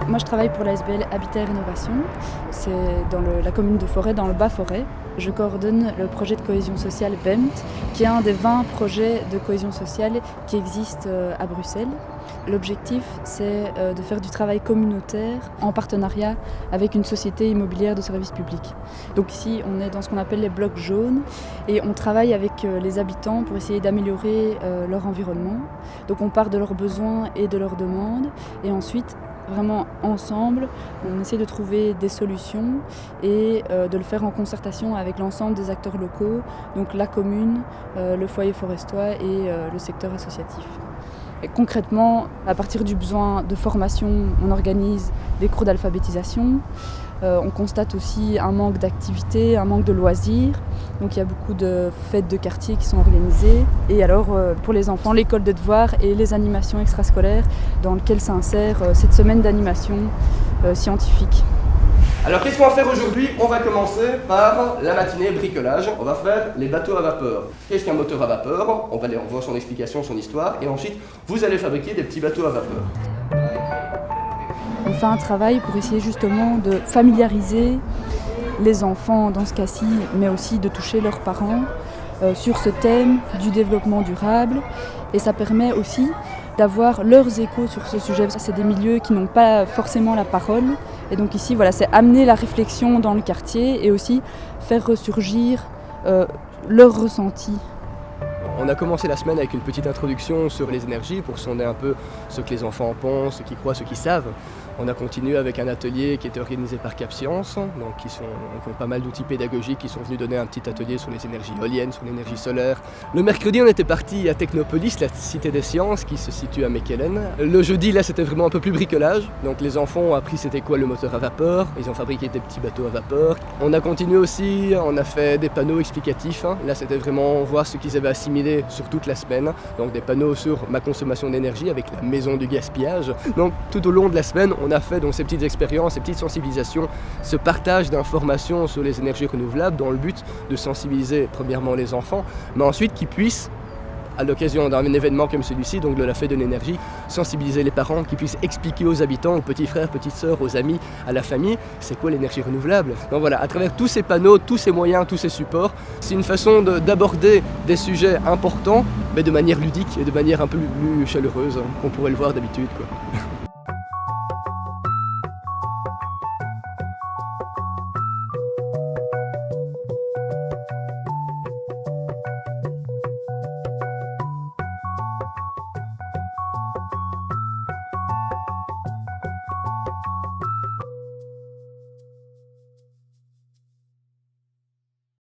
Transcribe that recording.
Moi, je travaille pour l'ASBL Habitat et Rénovation. C'est dans la commune de Forêt, dans le Bas-Forêt. Je coordonne le projet de cohésion sociale BEMT, qui est un des 20 projets de cohésion sociale qui existent à Bruxelles. L'objectif, c'est de faire du travail communautaire en partenariat avec une société immobilière de service public. Donc ici, on est dans ce qu'on appelle les blocs jaunes et on travaille avec les habitants pour essayer d'améliorer leur environnement. Donc on part de leurs besoins et de leurs demandes et ensuite, vraiment ensemble, on essaie de trouver des solutions et de le faire en concertation avec l'ensemble des acteurs locaux, donc la commune, le foyer forestois et le secteur associatif. Et concrètement, à partir du besoin de formation, on organise des cours d'alphabétisation. On constate aussi un manque d'activités, un manque de loisirs. Donc il y a beaucoup de fêtes de quartier qui sont organisées. Et alors pour les enfants, l'école de devoirs et les animations extrascolaires dans lesquelles s'insère cette semaine d'animation scientifique. Alors qu'est-ce qu'on va faire aujourd'hui? On va commencer par la matinée bricolage. On va faire les bateaux à vapeur. Qu'est-ce qu'un moteur à vapeur? On va voir son explication, son histoire. Et ensuite, vous allez fabriquer des petits bateaux à vapeur. On fait un travail pour essayer justement de familiariser les enfants dans ce cas-ci, mais aussi de toucher leurs parents sur ce thème du développement durable. Et ça permet aussi d'avoir leurs échos sur ce sujet. C'est des milieux qui n'ont pas forcément la parole. Et donc ici, voilà, c'est amener la réflexion dans le quartier et aussi faire ressurgir leurs ressentis. On a commencé la semaine avec une petite introduction sur les énergies pour sonder un peu ce que les enfants en pensent, ce qu'ils croient, ce qu'ils savent. On a continué avec un atelier qui était organisé par Cap Science, donc qui ont pas mal d'outils pédagogiques qui sont venus donner un petit atelier sur les énergies éoliennes, sur l'énergie solaire. Le mercredi, on était parti à Technopolis, la cité des sciences qui se situe à Mechelen. Le jeudi, là, c'était vraiment un peu plus bricolage. Donc les enfants ont appris c'était quoi le moteur à vapeur, ils ont fabriqué des petits bateaux à vapeur. On a continué aussi, on a fait des panneaux explicatifs. Là, c'était vraiment voir ce qu'ils avaient assimilé sur toute la semaine. Donc des panneaux sur ma consommation d'énergie avec la maison du gaspillage. Donc tout au long de la semaine, on a fait donc ces petites expériences, ces petites sensibilisations, ce partage d'informations sur les énergies renouvelables dans le but de sensibiliser premièrement les enfants, mais ensuite qu'ils puissent, à l'occasion d'un événement comme celui-ci, donc de la fête de l'énergie, sensibiliser les parents, qui puissent expliquer aux habitants, aux petits frères, petites sœurs, aux amis, à la famille, c'est quoi l'énergie renouvelable. Donc voilà, à travers tous ces panneaux, tous ces moyens, tous ces supports, c'est une façon d'aborder des sujets importants, mais de manière ludique et de manière un peu plus chaleureuse qu'on pourrait le voir d'habitude, quoi.